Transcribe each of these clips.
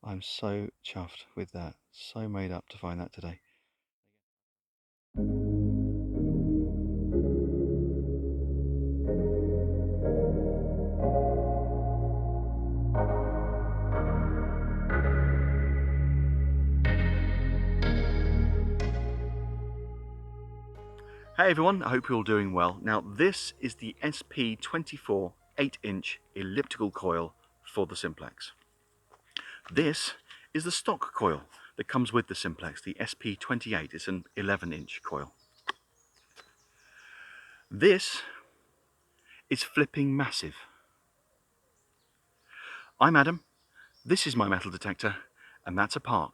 I'm so chuffed with that. So made up to find that today. Hey everyone, I hope you're all doing well. Now this is the SP34 8-inch elliptical coil for the Simplex. This is the stock coil that comes with the Simplex, the SP28. It's an 11-inch coil. This is flipping massive. I'm Adam, this is my metal detector, and that's a park.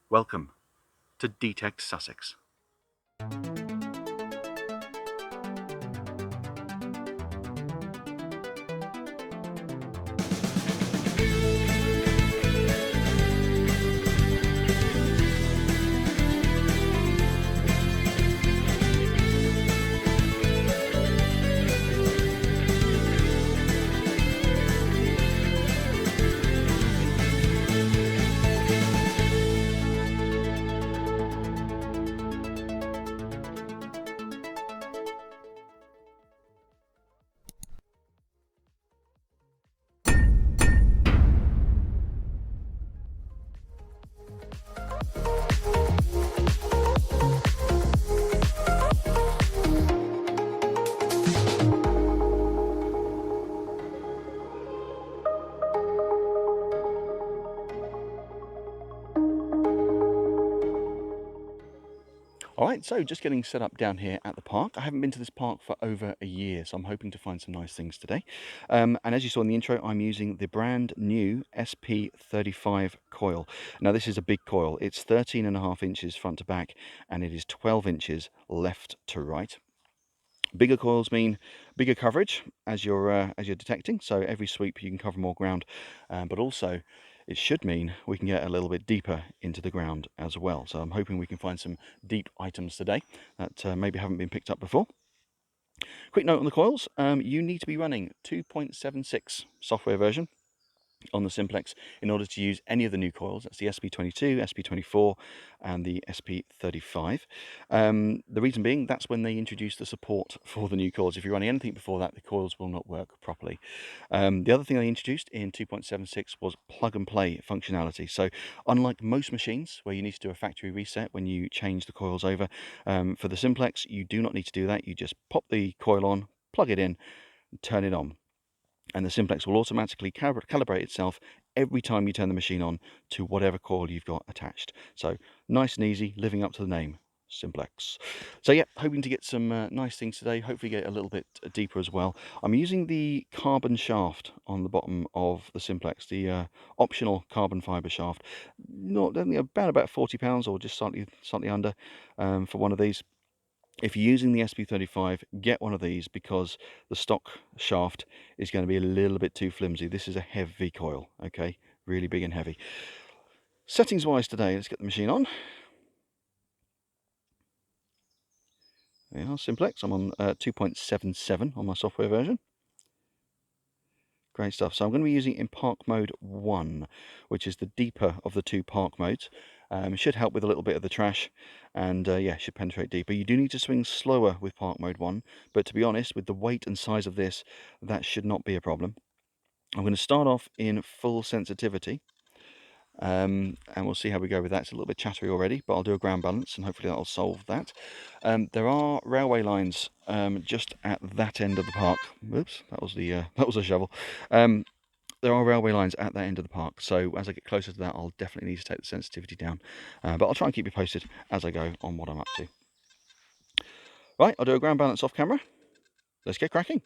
Welcome to D-Tekt Sussex. Alright, so just getting set up down here at the park. I haven't been to this park for over a year, so I'm hoping to find some nice things today. And as you saw in the intro, I'm using the brand new SP35 coil. Now this is a big coil. It's 13.5 inches front to back, and it is 12 inches left to right. Bigger coils mean bigger coverage as you're detecting, so every sweep you can cover more ground, but also it should mean we can get a little bit deeper into the ground as well. So I'm hoping we can find some deep items today that maybe haven't been picked up before. Quick note on the coils, you need to be running 2.76 software version on the Simplex in order to use any of the new coils. That's the SP22, SP24 and the SP35. The reason being, that's when they introduced the support for the new coils. If you're running anything before that, the coils will not work properly. The other thing they introduced in 2.76 was plug and play functionality. So unlike most machines where you need to do a factory reset when you change the coils over, for the Simplex you do not need to do that. You just pop the coil on, plug it in, and turn it on, and the Simplex will automatically calibrate itself every time you turn the machine on to whatever coil you've got attached. So nice and easy, living up to the name, Simplex. So yeah, hoping to get some nice things today, hopefully get a little bit deeper as well. I'm using the carbon shaft on the bottom of the Simplex, the optional carbon fibre shaft. Not only about £40 or just slightly under for one of these. If you're using the SP35, get one of these because the stock shaft is going to be a little bit too flimsy. This is a heavy coil, okay? Really big and heavy. Settings wise today, let's get the machine on. There you are, Simplex. I'm on 2.77 on my software version. Great stuff. So I'm going to be using it in park mode 1, which is the deeper of the two park modes. It should help with a little bit of the trash, and yeah, should penetrate deeper. You do need to swing slower with park mode 1, but to be honest, with the weight and size of this, that should not be a problem. I'm going to start off in full sensitivity, and we'll see how we go with that. It's a little bit chattery already, but I'll do a ground balance and hopefully that'll solve that. There are railway lines just at that end of the park. Oops, that was a shovel. There are railway lines at that end of the park, so as I get closer to that, I'll definitely need to take the sensitivity down. But I'll try and keep you posted as I go on what I'm up to. Right, I'll do a ground balance off camera. Let's get cracking.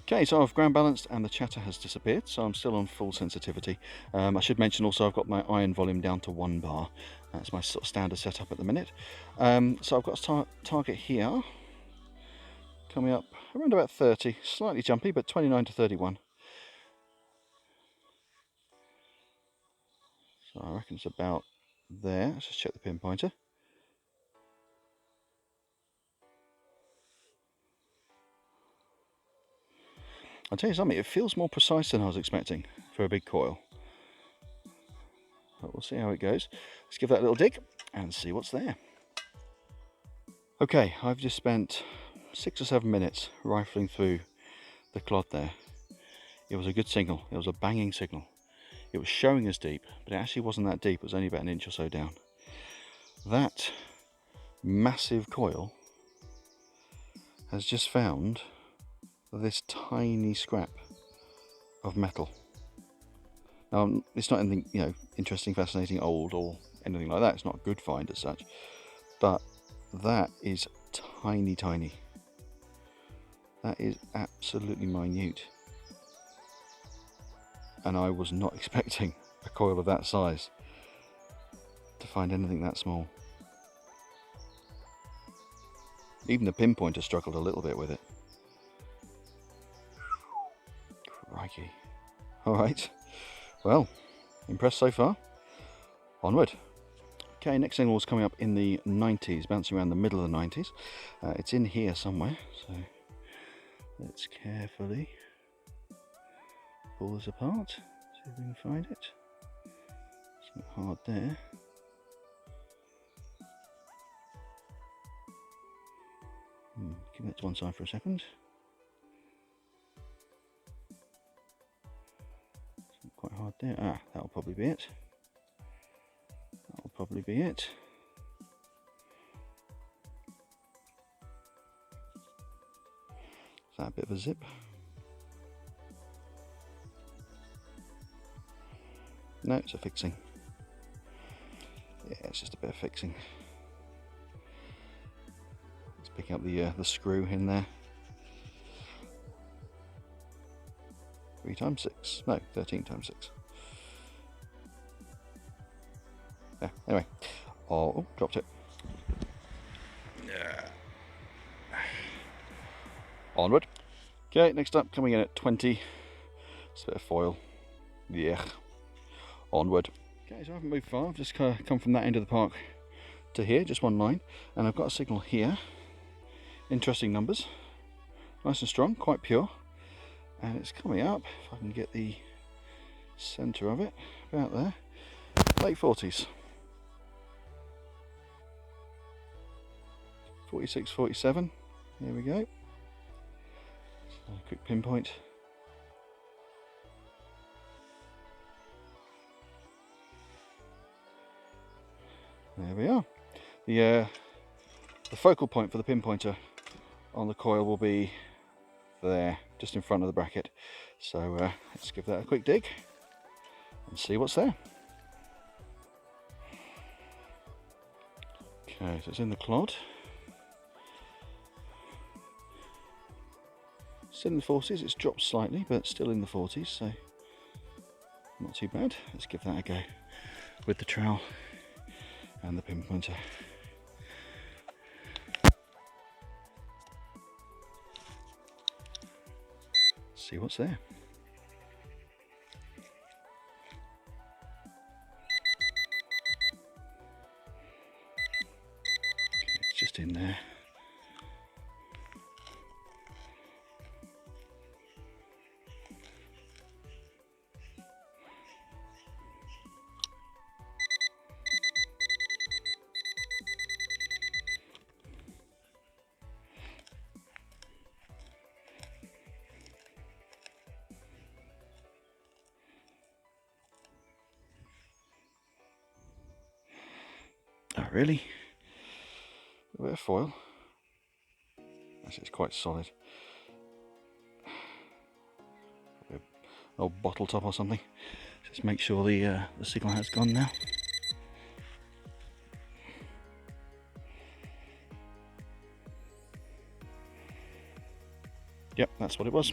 Okay, so I've ground balanced and the chatter has disappeared, so I'm still on full sensitivity. I should mention also I've got my iron volume down to 1 bar. That's my sort of standard setup at the minute. So I've got a target here, coming up around about 30, slightly jumpy, but 29 to 31. So I reckon it's about there. Let's just check the pinpointer. I'll tell you something, it feels more precise than I was expecting for a big coil. But we'll see how it goes. Let's give that a little dig and see what's there. Okay, I've just spent 6 or 7 minutes rifling through the clod there. It was a good signal. It was a banging signal. It was showing us deep, but it actually wasn't that deep. It was only about 1 inch or so down. That massive coil has just found this tiny scrap of metal. Now, it's not anything, you know, interesting, fascinating, old, or anything like that. It's not a good find as such, but that is tiny, tiny. That is absolutely minute. And I was not expecting a coil of that size to find anything that small. Even the pinpointer struggled a little bit with it. Crikey. Alright, well, impressed so far. Onward. Okay, next signal is coming up in the 90s, bouncing around the middle of the 90s. It's in here somewhere, so let's carefully pull this apart, see if we can find it. It's not hard there. Keep that to one side for a second. It's not quite hard there. Ah, that'll probably be it. That'll probably be it. Is that a bit of a zip? No, it's a fixing. Yeah, it's just a bit of fixing. Let's pick up the screw in there. 3 times 6. No, 13 times 6. Yeah, anyway. Oh, dropped it. Yeah. Onward. Okay, next up, coming in at 20. It's a bit of foil. Yeah. Onward. Okay, so I haven't moved far. I've just come from that end of the park to here, just one line, and I've got a signal here. Interesting numbers, nice and strong, quite pure, and it's coming up, if I can get the centre of it, about there, late 40s. 46, 47, there we go. So a quick pinpoint. There we are. The focal point for the pinpointer on the coil will be there, just in front of the bracket. So let's give that a quick dig and see what's there. Okay, so it's in the clod. Still in the 40s, it's dropped slightly, but still in the 40s, so not too bad. Let's give that a go with the trowel and the pinpointer. See what's there. Okay, it's just in there. Oh, really? A bit of foil. Actually, it's quite solid. Probably an old bottle top or something. Just make sure the signal has gone now. Yep, that's what it was.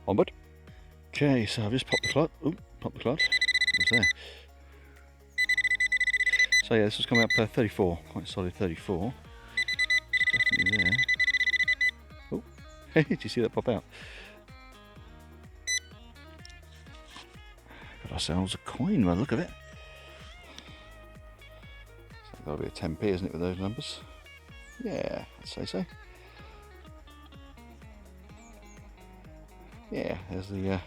Onward. Okay, so I've just popped the clod. Ooh, popped the clod. What's there? So yeah, this was coming up 34, quite solid 34. It's definitely there. Oh, did you see that pop out? ourselves a coin by the look of it. So that'll be a 10p, isn't it, with those numbers? Yeah, I'd say so. Yeah, there's the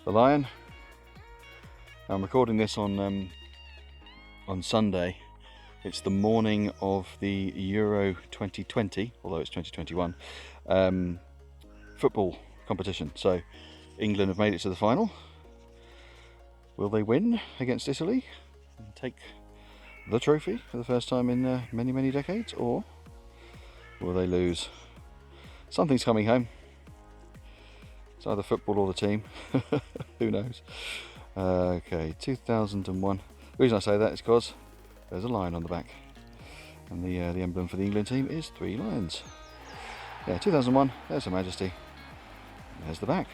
lion. I'm recording this on Sunday. It's the morning of the Euro 2020, although it's 2021, football competition. So England have made it to the final. Will they win against Italy and take the trophy for the first time in many, many decades, or will they lose? Something's coming home. It's either football or the team. Who knows? Okay, 2001. The reason I say that is because there's a lion on the back, and the emblem for the England team is 3 lions. Yeah, 2001. There's Her Majesty. There's the back.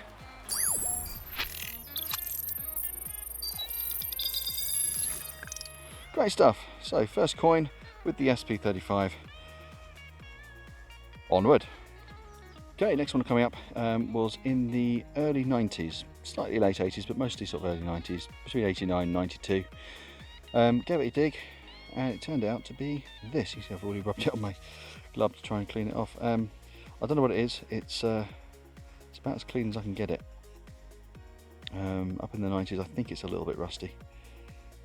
Great stuff. So first coin with the SP35. Onward. Okay, next one coming up was in the early 90s, slightly late 80s, but mostly sort of early 90s, between 89 and 92. Gave it a dig, and it turned out to be this. You see, I've already rubbed it on my glove to try and clean it off. I don't know what it is. It's about as clean as I can get it. Up in the 90s, I think it's a little bit rusty.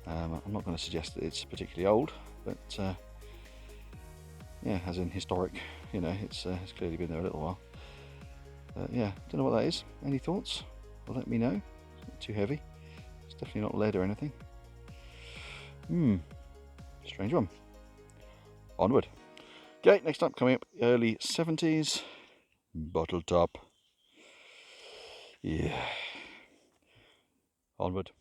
I'm not going to suggest that it's particularly old, but yeah, as in historic, you know, it's clearly been there a little while. Yeah, don't know what that is. Any thoughts? Well, let me know. It's not too heavy. It's definitely not lead or anything. Strange one. Onward. Okay, next up, coming up, early 70s, bottle top. Yeah. Onward.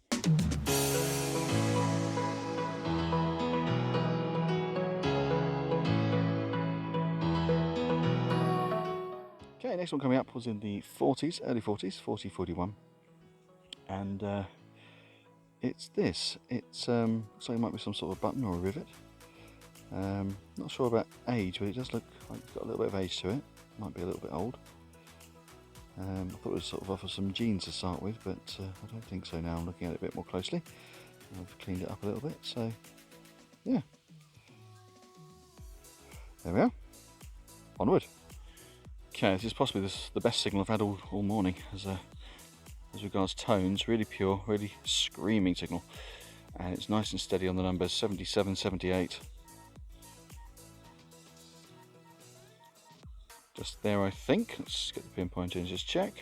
Okay, next one coming up was in the 40s, early 40s, 4041, and it's this. It's looks like it might be some sort of button or a rivet. Not sure about age, but it does look like it's got a little bit of age to it. Might be a little bit old. I thought it was sort of off of some jeans to start with, but I don't think so now. I'm looking at it a bit more closely. I've cleaned it up a little bit, so yeah. There we are. Onward. Okay, this is possibly the best signal I've had all morning as regards tones. Really pure, really screaming signal, and it's nice and steady on the numbers. 77, 78. Just there, I think. Let's get the pinpoint in and just check.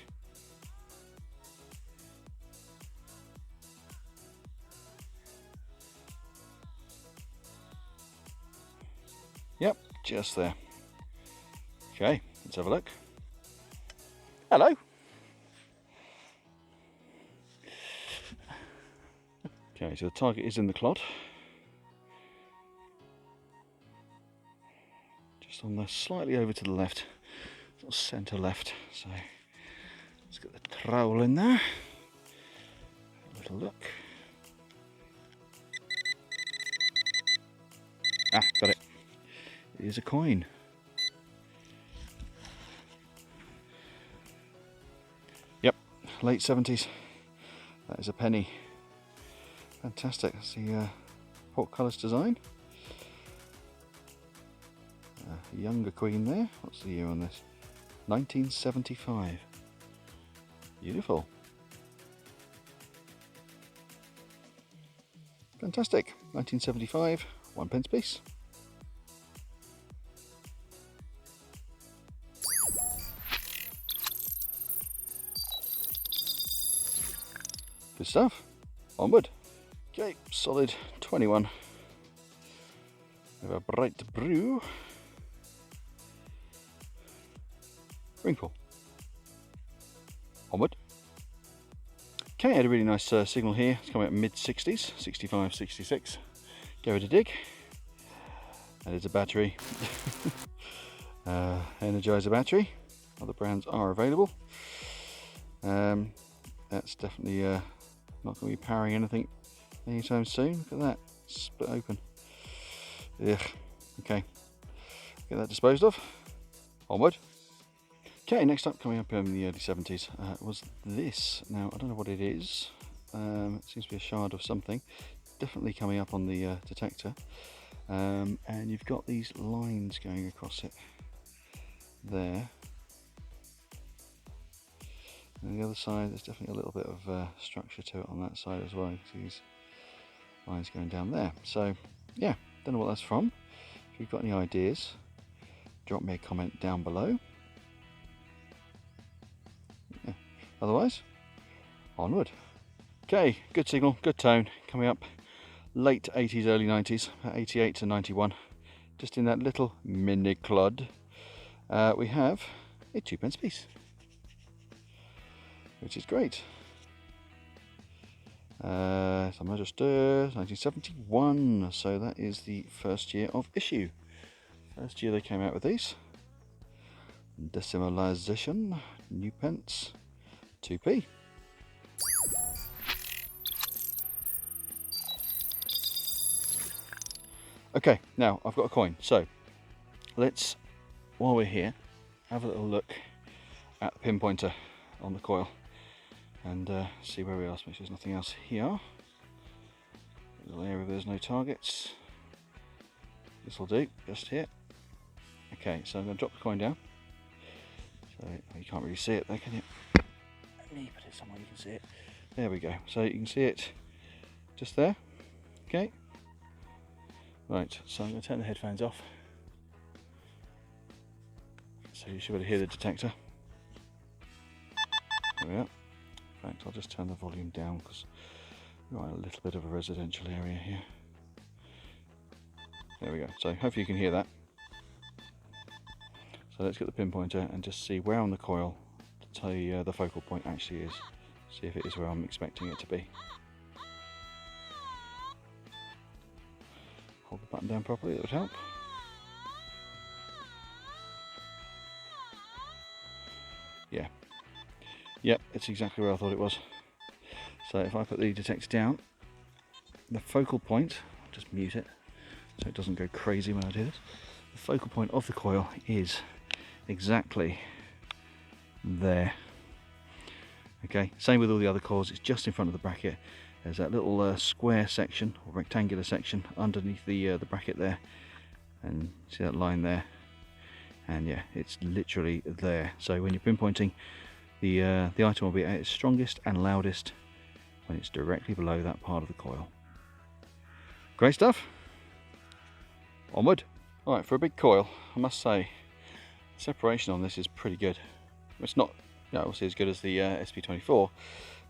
Yep, just there. Okay, let's have a look. Hello. Okay, so the target is in the clod. Just on the slightly over to the left, sort of centre left. So let's get the trowel in there. A little look. Ah, got it. It is a coin. Yep, late 70s. That is a penny. Fantastic. That's the portcullis design. A younger queen there. What's the year on this? 1975. Beautiful. Fantastic. 1975, 1p piece. Good stuff. Onward. Okay, solid 21. We have a bright blue. Wrinkle. Onward. Okay, I had a really nice signal here. It's coming up mid 60s, 65, 66. Give it a dig. That is a battery. Energizer battery. Other brands are available. That's definitely not going to be powering anything anytime soon. Look at that, split open. Ugh. Okay, get that disposed of. Onward. Okay, next up, coming up in the early 70s, was this. Now, I don't know what it is. It seems to be a shard of something, definitely coming up on the detector. And you've got these lines going across it there. And the other side, there's definitely a little bit of structure to it on that side as well. You can see these lines going down there. So yeah, don't know what that's from. If you've got any ideas, drop me a comment down below. Yeah. Otherwise, onward. Okay, good signal, good tone, coming up late 80s, early 90s, 88 to 91. Just in that little mini clod, we have a 2p piece, which is great. Some register 1971, so that is the first year of issue. First year they came out with these. Decimalisation, new pence, 2p. Okay, now I've got a coin, so let's, while we're here, have a little look at the pinpointer on the coil and see where we are. Make sure there's nothing else here. Little area where there's no targets. This will do, just here. Okay, so I'm going to drop the coin down. So you can't really see it there, can you? Let me put it somewhere you can see it. There we go. So you can see it just there. Okay. Right, so I'm going to turn the headphones off. So you should be able to hear the detector. There we are. In fact, I'll just turn the volume down because we're in a little bit of a residential area here. There we go. So hopefully you can hear that. So let's get the pinpointer and just see where on the coil the focal point actually is. See if it is where I'm expecting it to be. Hold the button down properly, that would help. Yeah. Yep, it's exactly where I thought it was. So if I put the detector down, the focal point, I'll just mute it so it doesn't go crazy when I do this. The focal point of the coil is exactly there. Okay, same with all the other coils, it's just in front of the bracket. There's that little square section or rectangular section underneath the bracket there, and see that line there, and yeah, it's literally there. So when you're pinpointing, the item will be at its strongest and loudest when it's directly below that part of the coil. Great stuff. Onward. Alright, for a big coil, I must say, separation on this is pretty good. It's not, you know, obviously as good as the SP25,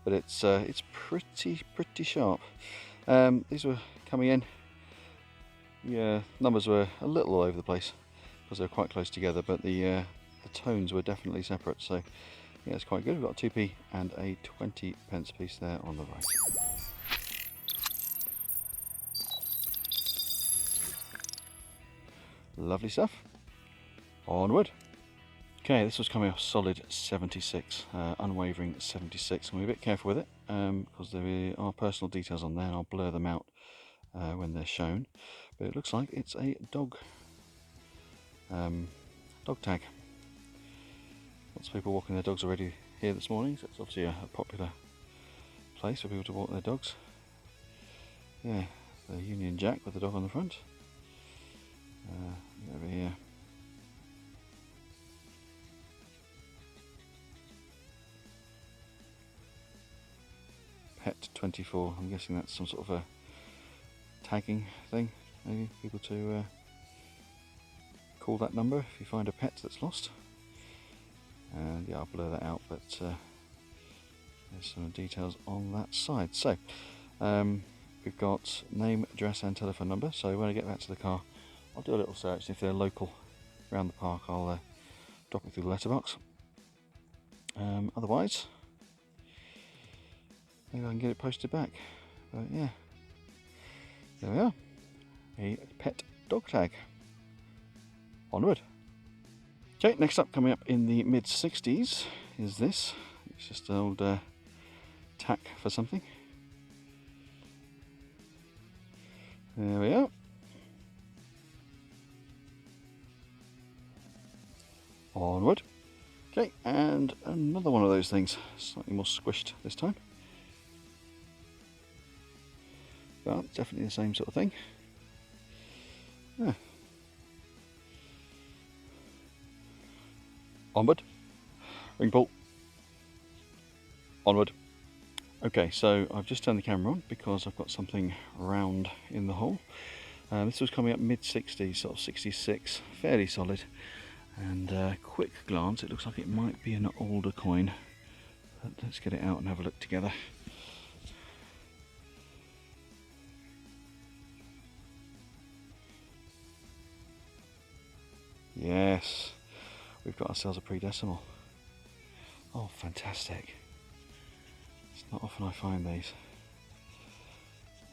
but it's pretty sharp. These were coming in. Yeah, numbers were a little all over the place because they're quite close together, but the tones were definitely separate. So yeah, it's quite good. We've got a 2p and a 20p piece there on the right. Lovely stuff. Onward. Okay, this was coming off solid 76, unwavering 76. I'm a bit careful with it because there are personal details on there, and I'll blur them out when they're shown. But it looks like it's a dog tag. Lots of people walking their dogs already here this morning, so it's obviously a popular place for people to walk their dogs. Yeah, the Union Jack with the dog on the front. Over here. Pet 24, I'm guessing that's some sort of a tagging thing, maybe people to call that number if you find a pet that's lost. And yeah, I'll blur that out, but there's some details on that side. So we've got name, address and telephone number. So when I get back to the car, I'll do a little search. If they're local around the park, I'll drop it through the letterbox. Otherwise, maybe I can get it posted back. But yeah, there we are. A pet dog tag. Onward. Okay, next up, coming up in the mid 60s is this. It's just an old tack for something. There we are. Onward. Okay, and another one of those things, slightly more squished this time. but definitely the same sort of thing. Yeah. Onward, ring pull, onward. Okay, so I've just turned the camera on because I've got something round in the hole. This was coming up mid-60s, sort of 66, fairly solid. And quick glance, it looks like it might be an older coin. But let's get it out and have a look together. Yes, we've got ourselves a pre-decimal. Oh, fantastic. It's not often I find these.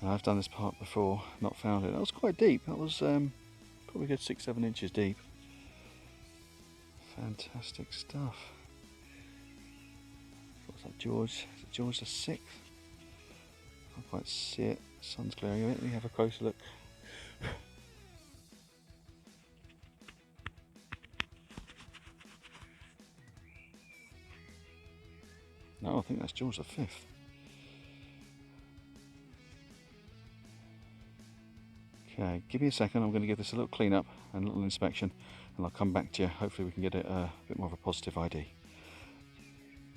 I've done this part before, not found it. That was quite deep. That was probably a good 6-7 inches deep. Fantastic stuff. What's that, George? Is it George the 6th? Can't quite see it. The sun's glaring a bit. Let me have a closer look. No, I think that's George the 5th. Okay, give me a second. I'm going to give this a little clean up and a little inspection, and I'll come back to you. Hopefully we can get a bit more of a positive ID.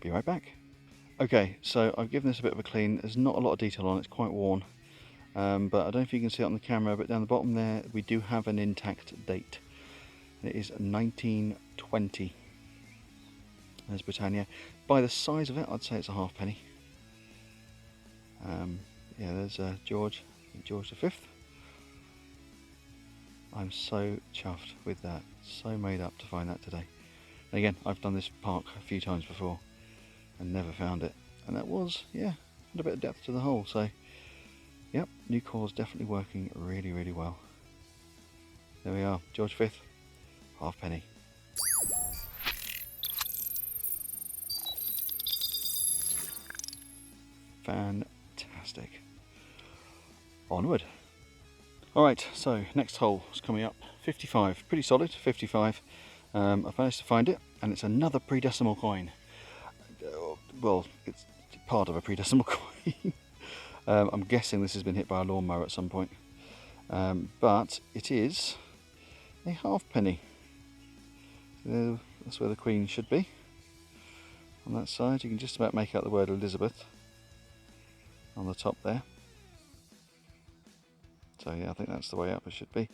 Be right back. Okay, so I've given this a bit of a clean. There's not a lot of detail on it. It's quite worn, but I don't know if you can see it on the camera, but down the bottom there we do have an intact date. It is 1920. There's Britannia. By the size of it, I'd say it's a halfpenny. Yeah, there's George the 5th. I'm so chuffed with that, so made up to find that today. And again, I've done this park a few times before and never found it, and that was, yeah, had a bit of depth to the hole. So yep, new coil's definitely working really, really well. There we are, George 5th, halfpenny. Fantastic. Onward. Alright, so next hole is coming up, 55, pretty solid, 55. I managed to find it, and it's another pre-decimal coin. Well, it's part of a pre-decimal coin. I'm guessing this has been hit by a lawnmower at some point. But it is a halfpenny. That's where the queen should be. On that side, you can just about make out the word Elizabeth on the top there. So yeah, I think that's the way up it should be.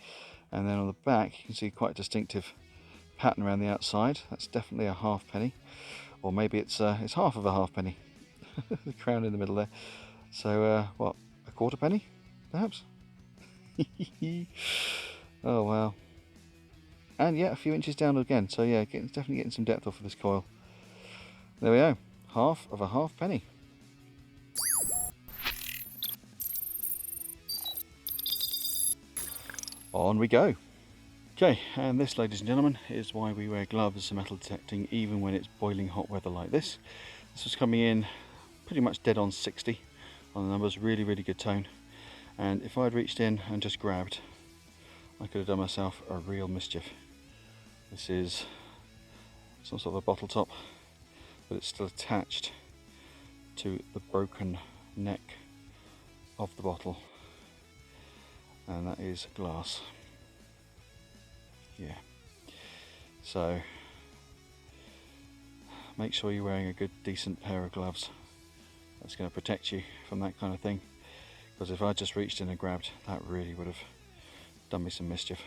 And then on the back you can see quite a distinctive pattern around the outside. That's definitely a halfpenny, or maybe it's half of a halfpenny. The crown in the middle there. So what, a quarter penny perhaps? Oh wow. And yeah, a few inches down again, so yeah, definitely getting some depth off of this coil. There we go, half of a halfpenny. On we go. Okay, and this, ladies and gentlemen, is why we wear gloves for metal detecting even when it's boiling hot weather like this. This was coming in pretty much dead on 60 on the numbers, really, really good tone. And if I'd reached in and just grabbed, I could have done myself a real mischief. This is some sort of a bottle top, but it's still attached to the broken neck of the bottle. And that is glass. Yeah, so make sure you're wearing a good decent pair of gloves. That's going to protect you from that kind of thing, because if I just reached in and grabbed, that really would have done me some mischief.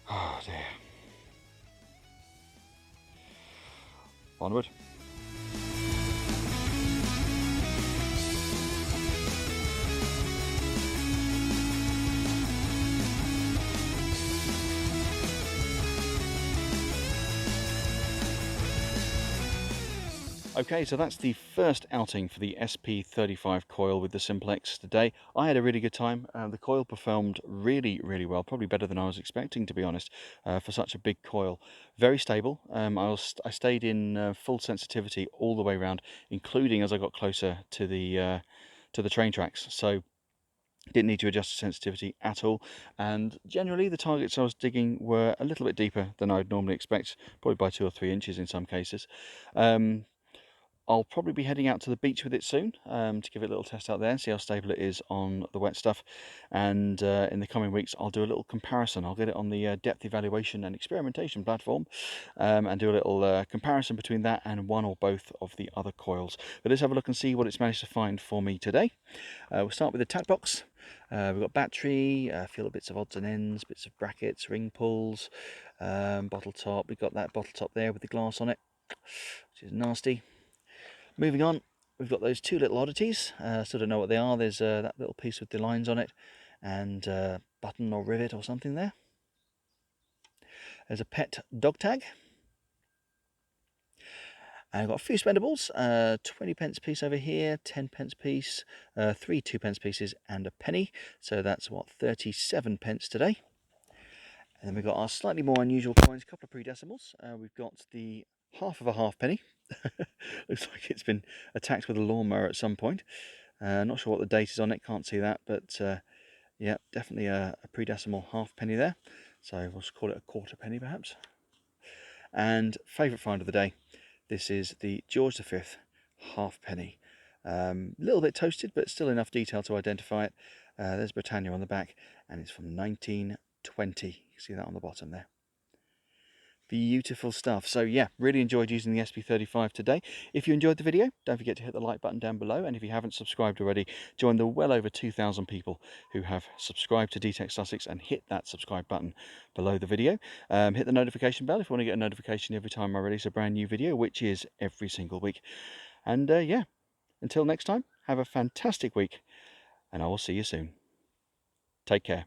Oh dear. Onward. Okay, so that's the first outing for the SP35 coil with the Simplex today. I had a really good time. The coil performed really, really well, probably better than I was expecting, to be honest, for such a big coil. Very stable. I stayed in full sensitivity all the way around, including as I got closer to the train tracks. So didn't need to adjust the sensitivity at all, and generally the targets I was digging were a little bit deeper than I'd normally expect, probably by 2 or 3 inches in some cases. I'll probably be heading out to the beach with it soon to give it a little test out there and see how stable it is on the wet stuff. And in the coming weeks, I'll do a little comparison. I'll get it on the depth evaluation and experimentation platform and do a little comparison between that and one or both of the other coils. But let's have a look and see what it's managed to find for me today. We'll start with the tack box. We've got battery, feel bits of odds and ends, bits of brackets, ring pulls, bottle top. We've got that bottle top there with the glass on it, which is nasty. Moving on, we've got those two little oddities. Still don't know what they are. There's that little piece with the lines on it and button or rivet or something there. There's a pet dog tag. And I've got a few spendables, 20 pence piece over here, 10 pence piece, 3 2-pence pieces and a penny. So that's what, 37 pence today. And then we've got our slightly more unusual coins, a couple of pre-decimals. We've got the half of a halfpenny. Looks like it's been attacked with a lawnmower at some point. Not sure what the date is on it, can't see that, but yeah, definitely a pre-decimal halfpenny there. So we'll just call it a quarter penny perhaps. And favourite find of the day, this is the George V halfpenny. A little bit toasted, but still enough detail to identify it. There's Britannia on the back, and it's from 1920. You can see that on the bottom there. Beautiful stuff. So yeah, really enjoyed using the SP35 today. If you enjoyed the video, don't forget to hit the like button down below, and if you haven't subscribed already, join the well over 2,000 people who have subscribed to D-Tekt Sussex and hit that subscribe button below the video. Hit the notification bell if you want to get a notification every time I release a brand new video, which is every single week. And yeah, until next time, have a fantastic week, and I will see you soon. Take care.